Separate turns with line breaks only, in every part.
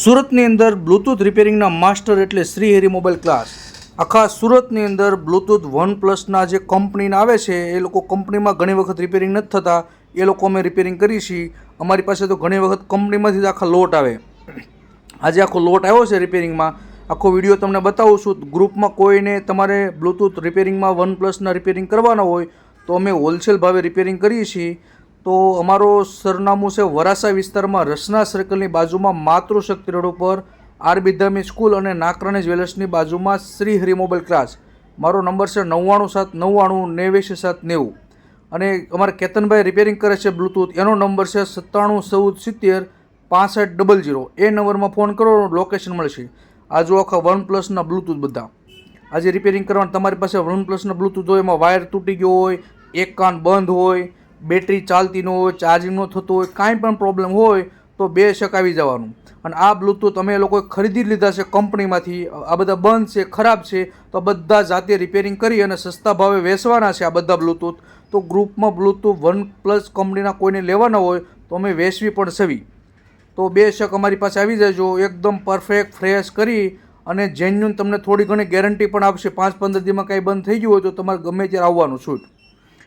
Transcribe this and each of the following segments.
સુરતની અંદર Bluetooth રિપેરિંગના master એટલે શ્રી હરિ મોબાઈલ ક્લાસ. આખા સુરતની અંદર બ્લૂટૂથ વનપ્લસના જે કંપનીના આવે છે એ લોકો કંપનીમાં ઘણી વખત રિપેરિંગ નથી થતા, એ લોકો અમે રિપેરિંગ કરી છીએ. અમારી પાસે તો ઘણી વખત કંપનીમાંથી જ આખા લોટ આવે. આજે આખો લોટ આવ્યો છે રિપેરિંગમાં. આખો વિડીયો તમને બતાવું છું. ગ્રુપમાં કોઈને તમારે બ્લૂટૂથ રિપેરિંગમાં વનપ્લસના રિપેરિંગ કરવાના હોય તો અમે હોલસેલ ભાવે રિપેરિંગ કરીએ છીએ. તો અમારો સરનામું છે વરાસા વિસ્તારમાં રસના સર્કલની બાજુમાં માતૃશક્તિ રોડ ઉપર આરબી ધામી સ્કૂલ અને નાકરાણી જ્વેલર્સની બાજુમાં શ્રી હરિ મોબાઈલ ક્લાસ. મારો નંબર છે 97 અને અમારે કેતનભાઈ રિપેરિંગ કરે છે બ્લૂટૂથ, એનો નંબર છે 971470 6500. એ નંબરમાં ફોન કરો, લોકેશન મળશે. આ જો આખા વનપ્લસના બ્લૂટૂથ બધા આજે રિપેરિંગ કરવાના. તમારી પાસે વનપ્લસના બ્લૂટૂથ હોય, એમાં વાયર તૂટી ગયો હોય, એક કાન બંધ હોય, બેટરી ચાલતી ન હોય, ચાર્જિંગ ન થતું હોય, કાંઈ પણ પ્રોબ્લેમ હોય તો બેશક આવી જવાનું. અને આ બ્લૂટૂથ અમે લોકોએ ખરીદી લીધા છે કંપનીમાંથી. આ બધા બંધ છે, ખરાબ છે, તો બધા જાતે રિપેરિંગ કરી અને સસ્તા ભાવે વેચવાના છે આ બધા બ્લૂટૂથ. તો ગ્રુપમાં બ્લૂટૂથ વનપ્લસ કંપનીના કોઈને લેવાના હોય તો અમે વેચવી પણ સવી. તો બેશક અમારી પાસે આવી જજો. એકદમ પરફેક્ટ ફ્રેશ કરી અને જેન્યુન તમને થોડી ઘણી ગેરંટી પણ આપશે. 5-15 દિવસમાં કાંઈ બંધ થઈ ગયું હોય તો તમારે ગમે ત્યારે આવવાનું છૂટ.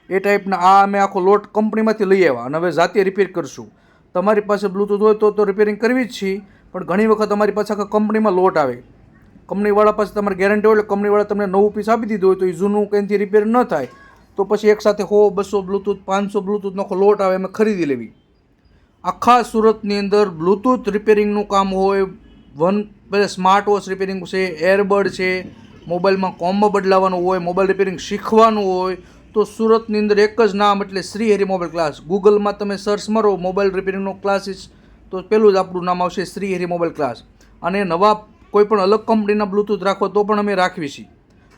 એ ટાઈપના આ અમે આખો લોટ કંપનીમાંથી લઈ આવ્યા અને હવે જાતે રિપેર કરશું. તમારી પાસે બ્લૂટૂથ હોય તો રિપેરિંગ કરવી જ છીએ, પણ ઘણી વખત અમારી પાસે આખા કંપનીમાં લોટ આવે. કંપનીવાળા પાસે તમારે ગેરંટી હોય એટલે કંપનીવાળા તમને નવું પીસ આપી દીધું હોય તો એ જૂનું કંઈથી રિપેર ન થાય તો પછી એકસાથે 100-200 બ્લૂટૂથ 500 બ્લૂટૂથનો આખો લોટ આવે, અમે ખરીદી લેવી. આખા સુરતની અંદર બ્લૂટૂથ રિપેરિંગનું કામ હોય, સ્માર્ટ વોચ રિપેરિંગ છે, એરબડ છે, મોબાઈલમાં કોમ્બો બદલાવાનું હોય, મોબાઈલ રિપેરિંગ શીખવાનું હોય તો સુરતની અંદર એક જ નામ એટલે શ્રી હરિ મોબાઈલ ક્લાસ. ગૂગલમાં તમે સર્ચ મારો મોબાઈલ રિપેરિંગનો ક્લાસીસ તો પહેલું જ આપણું નામ આવશે શ્રી હરિ મોબાઈલ ક્લાસ. અને નવા કોઈ પણ અલગ કંપનીના બ્લૂટૂથ રાખો તો પણ અમે રાખવી છીએ.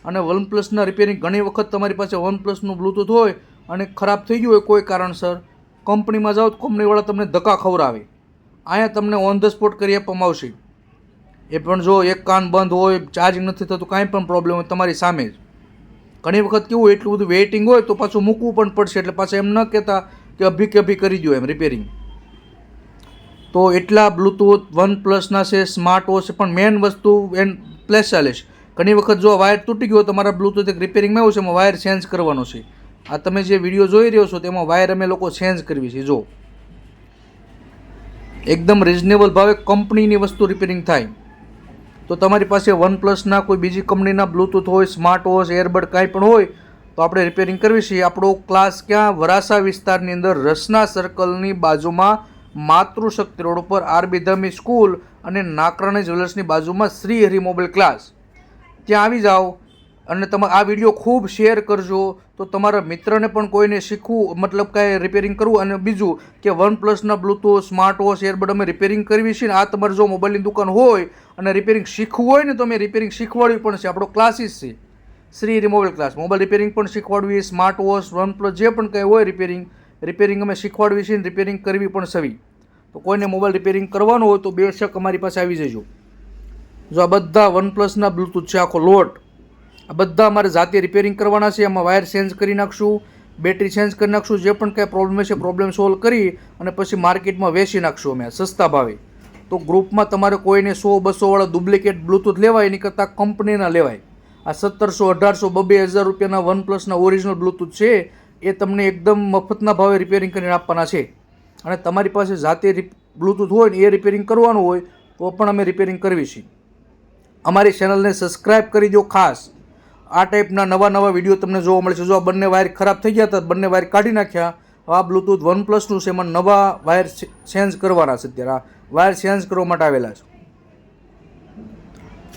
અને વનપ્લસના રિપેરિંગ ઘણી વખત તમારી પાસે વનપ્લસનું બ્લૂટૂથ હોય અને ખરાબ થઈ ગયું હોય કોઈ કારણસર, કંપનીમાં જાઓ તો કંપનીવાળા તમને ધક્કા ખવડાવે. અહીંયા તમને ઓન ધ સ્પોટ કરી આપવામાં આવશે. એ પણ જો એક કાન બંધ હોય, ચાર્જિંગ નથી થતું, કાંઈ પણ પ્રોબ્લેમ હોય તમારી સામે જ. ઘણી વખત કેવું એટલું બધું વેઇટિંગ હોય તો પાછું મૂકવું પણ પડશે, એટલે પાછા એમ ન કહેતા કે અભી કરી દો એમ રિપેરિંગ. તો એટલા બ્લૂટૂથ વનપ્લસના છે, સ્માર્ટ વોચ છે, પણ મેઇન વસ્તુ પ્લેસલેસ. ઘણી વખત જો વાયર તૂટી ગયો તમારા બ્લૂટૂથ એક રિપેરિંગમાં આવ્યું છે, એમાં વાયર ચેન્જ કરવાનો છે. આ તમે જે વિડીયો જોઈ રહ્યો છો તેમાં વાયર અમે લોકો ચેન્જ કરવી છે. જો એકદમ રિઝનેબલ ભાવે કંપનીની વસ્તુ રિપેરિંગ થાય. તો તમારી પાસે વનપ્લસના કોઈ બીજી કંપનીના બ્લૂટૂથ હોય, સ્માર્ટ વોચ, એરબડ કાંઈ પણ હોય તો આપણે રિપેરિંગ કરવી છે. આપણો ક્લાસ ક્યાં? વરાસા વિસ્તારની અંદર રસના સર્કલની બાજુમાં માતૃશક્તિ રોડ ઉપર આરબી ધામી સ્કૂલ અને નાકરાણી જ્વેલર્સની બાજુમાં શ્રી હરિ મોબાઈલ ક્લાસ. ત્યાં આવી જાઓ અને તમે આ વિડીયો ખૂબ શેર કરજો તો તમારા મિત્રને પણ કોઈને શીખવું મતલબ કાંઈ રિપેરિંગ કરવું. અને બીજું કે વનપ્લસના બ્લૂટૂથ, સ્માર્ટ વોચ, એરબડ અમે રિપેરિંગ કરવી છે ને આ તમારે જો મોબાઈલની દુકાન હોય અને રિપેરિંગ શીખવું હોય ને તો અમે રિપેરિંગ શીખવાડવી પણ છે. આપણો ક્લાસીસ છે Shri Hari mobile class. Mobile repairing પણ શીખવાડવી, સ્માર્ટ વોચ, વનપ્લસ જે પણ કંઈ હોય રિપેરિંગ અમે શીખવાડવી છે ને રિપેરિંગ કરવી પણ સવી. તો કોઈને મોબાઈલ રિપેરિંગ કરવાનું હોય તો બેશક અમારી પાસે આવી જજો. જો આ બધા વનપ્લસના બ્લૂટૂથ છે આખો લોટ, આ બધા અમારે જાતે રિપેરિંગ કરવાના છે. એમાં વાયર ચેન્જ કરી નાખશું, બેટરી ચેન્જ કરી નાખશું, જે પણ કાંઈ પ્રોબ્લેમ છે પ્રોબ્લેમ સોલ્વ કરી અને પછી માર્કેટમાં વેચી નાખશું અમે સસ્તા ભાવે. તો ગ્રુપમાં તમારે કોઈને 100-200 વાળા ડુપ્લિકેટ બ્લૂટૂથ લેવાય એની કરતાં કંપનીના લેવાય. આ 1700, 1800, 2000 રૂપિયાના વનપ્લસના ઓરિજિનલ બ્લૂટૂથ છે એ તમને એકદમ મફતના ભાવે રિપેરિંગ કરીને આપવાના છે. અને તમારી પાસે જાતે બ્લૂટૂથ હોય ને એ રિપેરિંગ કરવાનું હોય તો પણ અમે રિપેરિંગ કરવી છીએ. અમારી ચેનલને સબસ્ક્રાઈબ કરી દો ખાસ. આ ટાઈપના નવા વિડીયો તમને જોવા મળશે. જો આ બંને વાયર ખરાબ થઈ ગયા હતા, બંને વાયર કાઢી નાખ્યા. આ બ્લૂટૂથ વનપ્લસનું છે, એમાં નવા વાયર ચેન્જ કરવાના છે. અત્યારે આ વાયર ચેન્જ કરવા માટે આવેલા છે.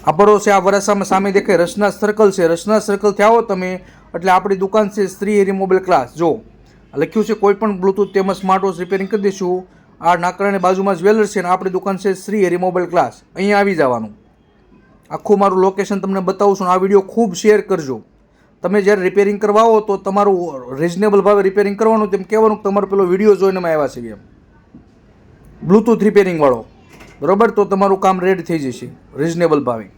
આપણો છે આ વરાસામાં સામે દેખાય રસના સર્કલ છે. રસના સર્કલથી આવો તમે એટલે આપણી દુકાન છે શ્રી હરિ મોબાઈલ ક્લાસ. જો લખ્યું છે કોઈ પણ બ્લૂટૂથ તેમજ સ્માર્ટ વોચ રિપેરિંગ કરી દઈશું. આ નાકરાની બાજુમાં જ્વેલર્સ છે અને આપણી દુકાન છે શ્રી હરિ મોબાઈલ ક્લાસ. અહીંયા આવી જવાનું. આખું મારું લોકેશન તમને બતાવું છું. આ વિડીયો ખૂબ શેર કરજો. તમે જ્યારે રિપેરિંગ કરવા આવો તો તમારું રિઝનેબલ ભાવે રિપેરિંગ કરવાનું, તેમ કહેવાનું કે તમારો પેલો વિડીયો જોઈને અમે આવ્યા છીએ એમ, બ્લૂટૂથ રિપેરિંગવાળો, બરાબર? તો તમારું કામ રેડી થઈ જશે રિઝનેબલ ભાવે.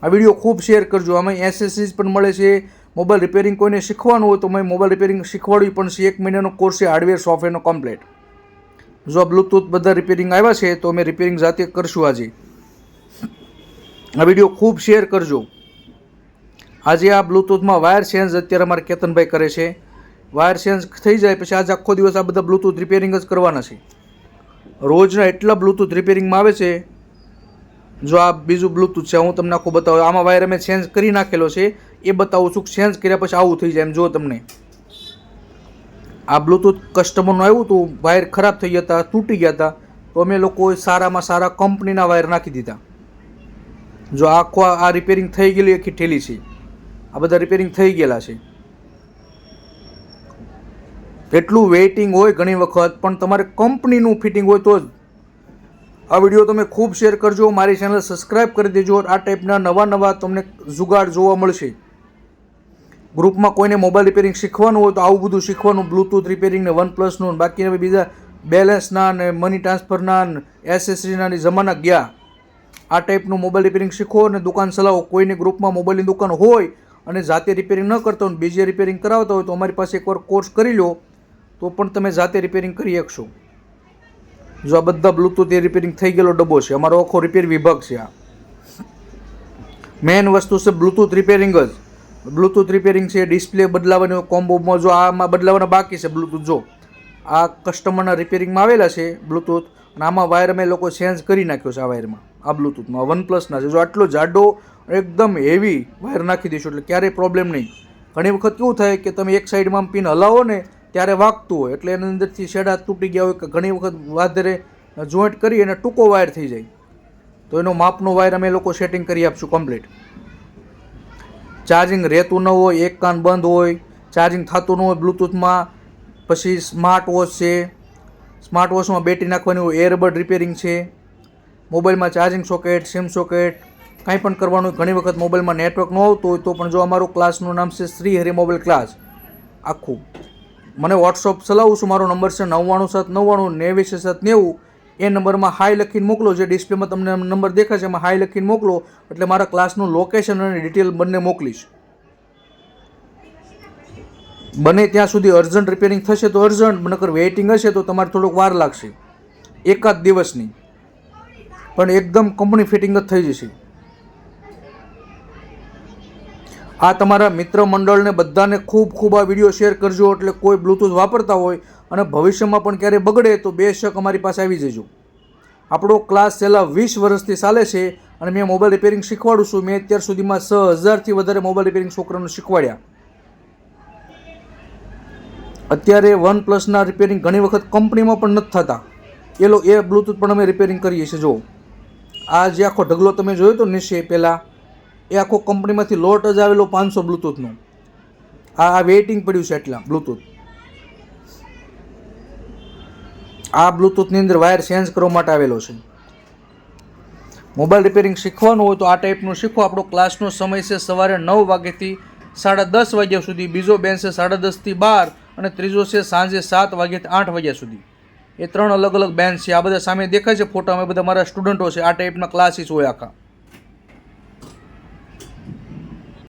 આ વિડીયો ખૂબ શેર કરજો. અમે એસએસરીઝ પણ મળે છે. મોબાઈલ રિપેરિંગ કોઈને શીખવાનું હોય તો અમે મોબાઈલ રિપેરિંગ શીખવાડવી પણ છે. 1 મહિનાનો કોર્સ છે હાર્ડવેર સોફ્ટવેરનો કમ્પ્લીટ. જો આ બ્લૂટૂથ બધા રિપેરિંગ આવ્યા છે તો અમે રિપેરિંગ જાતે કરશું આજે. આ વિડીયો ખૂબ શેર કરજો. આજે આ બ્લૂટૂથમાં વાયર ચેન્જ અત્યારે અમારે કેતનભાઈ કરે છે. વાયર ચેન્જ થઈ જાય પછી આજે આખો દિવસ આ બધા બ્લૂટૂથ રિપેરિંગ જ કરવાના છે. રોજના એટલા બ્લૂટૂથ રિપેરિંગમાં આવે છે. જો આ બીજું બ્લૂટૂથ છે, હું તમને આખું બતાવું. આમાં વાયર અમે ચેન્જ કરી નાખેલો છે, એ બતાવું છું. ચેન્જ કર્યા પછી આવું થઈ જાય એમ. જો તમને આ બ્લૂટૂથ કસ્ટમરનું આવ્યું હતું, વાયર ખરાબ થઈ ગયા હતા, તૂટી ગયા હતા, તો અમે લોકોએ સારામાં સારા કંપનીના વાયર નાખી દીધા. જો આખો આ રિપેરિંગ થઈ ગયેલી આખી ઠેલી છે. આ બધા રિપેરિંગ થઈ ગયેલા છે. એટલું વેઇટિંગ હોય ઘણી વખત, પણ તમારે કંપનીનું ફિટિંગ હોય તો જ. આ વિડીયો તમે ખૂબ શેર કરજો. મારી ચેનલ સબસ્ક્રાઈબ કરી દેજો. આ ટાઈપના નવા તમને જુગાડ જોવા મળશે. ગ્રુપમાં કોઈને મોબાઈલ રિપેરિંગ શીખવાનું હોય તો આવું બધું શીખવાનું. બ્લૂટૂથ રિપેરિંગ ને વનપ્લસનું, બાકી બીજા બેલેન્સના ને મની ટ્રાન્સફરના ને એસેસરીના જમાના ગયા. આ ટાઈપનું મોબાઈલ રિપેરિંગ શીખો અને દુકાન ચલાવો. કોઈને ગ્રુપમાં મોબાઈલની દુકાન હોય અને જાતે રિપેરિંગ ન કરતા હોય, બીજે રિપેરિંગ કરાવતા હોય તો અમારી પાસે એકવાર કોર્સ કરી લો તો પણ તમે જાતે રિપેરિંગ કરી શકશો. જો આ બધા બ્લૂટૂથ એ રિપેરિંગ થઈ ગયેલો ડબ્બો છે. અમારો આખો રિપેર વિભાગ છે. આ મેઇન વસ્તુ છે બ્લૂટૂથ રિપેરિંગ જ. બ્લૂટૂથ રિપેરિંગ છે, ડિસ્પ્લે બદલાવાની કોમ્બોમાં. જો આમાં બદલાવાના બાકી છે બ્લૂટૂથ. જો આ કસ્ટમરના રિપેરિંગમાં આવેલા છે બ્લૂટૂથ, અને આમાં વાયર અમે લોકો ચેન્જ કરી નાખ્યો છે. આ વાયરમાં, આ બ્લૂટૂથમાં વનપ્લસના છે. જો આટલો જાડો એકદમ હેવી વાયર નાખી દઈશું એટલે ક્યારેય પ્રોબ્લેમ નહીં. ઘણી વખત કેવું થાય કે તમે એક સાઈડમાં પિન હલાવો ને ત્યારે વાગતું હોય, એટલે એની અંદરથી શેડા તૂટી ગયા હોય કે ઘણી વખત વધારે જોઈન્ટ કરી અને ટૂંકો વાયર થઈ જાય, તો એનો માપનો વાયર અમે લોકો સેટિંગ કરી આપશું કમ્પ્લીટ. ચાર્જિંગ રહેતું ન હોય, એક કાન બંધ હોય, ચાર્જિંગ થતું ન હોય બ્લૂટૂથમાં. પછી સ્માર્ટ વોચ છે. સ્માર્ટ વોચમાં બેટરી નાખવાની હોય. એરબડ રિપેરિંગ છે. મોબાઈલમાં ચાર્જિંગ સોકેટ, સિમ સોકેટ, કાંઈ પણ કરવાનું હોય. ઘણી વખત મોબાઈલમાં નેટવર્ક ન આવતું હોય તો પણ જો અમારું ક્લાસનું નામ છે શ્રી હરિ મોબાઈલ ક્લાસ. આખું મને વોટ્સઅપ ચલાવું છું. મારો નંબર છે 997990 એ નંબરમાં હાઈ લખીને મોકલો. જે ડિસ્પ્લેમાં તમને નંબર દેખાય છે એમાં હાઈ લખીને મોકલો, એટલે મારા ક્લાસનું લોકેશન અને ડિટેલ બંને મોકલીશ. બને ત્યાં સુધી અર્જન્ટ રિપેરિંગ થશે તો અર્જન્ટ, નકર વેઇટિંગ હશે તો તમારે થોડોક વાર લાગશે, એકાદ દિવસની, પણ એકદમ કંપની ફિટિંગ જ થઈ જશે. આ તમારા મિત્ર મંડળને બધાને ખૂબ આ વિડીયો શેર કરજો. એટલે કોઈ બ્લૂટૂથ વાપરતા હોય અને ભવિષ્યમાં પણ ક્યારેય બગડે તો બેશક અમારી પાસે આવી જજો. આપણો ક્લાસ છેલ્લા 20 વર્ષથી ચાલે છે અને મેં મોબાઈલ રિપેરિંગ શીખવાડું છું. મેં અત્યાર સુધીમાં 6000થી વધારે મોબાઈલ રિપેરિંગ છોકરાઓને શીખવાડ્યા. અત્યારે વનપ્લસના રિપેરિંગ ઘણી વખત કંપનીમાં પણ નથી થતા. એ બ્લૂટૂથ પણ અમે રિપેરિંગ કરીએ છીએ. જો આ જે આખો ઢગલો તમે જોયો તો નીચે પહેલાં, એ આખો કંપનીમાંથી લોટ જ આવેલો 500 બ્લૂટૂથનો. આ વેઇટિંગ પડ્યું છે એટલા બ્લૂટૂથ. આ બ્લૂટૂથની અંદર વાયર ચેન્જ કરવા માટે આવેલો છે. મોબાઈલ રિપેરિંગ શીખવાનું હોય તો આ ટાઈપનું શીખો. આપણો ક્લાસનો સમય છે સવારે 9 વાગ્યાથી 10:30 વાગ્યા સુધી. બીજો બેન્ચ છે 10:30 થી 12, અને ત્રીજો છે સાંજે 7 વાગ્યાથી 8 વાગ્યા સુધી. એ 3 અલગ અલગ બેન્ચ છે. આ બધા સામે દેખાય છે ફોટા, અમે બધા મારા સ્ટુડન્ટો છે. આ ટાઈપના ક્લાસીસ હોય આખા.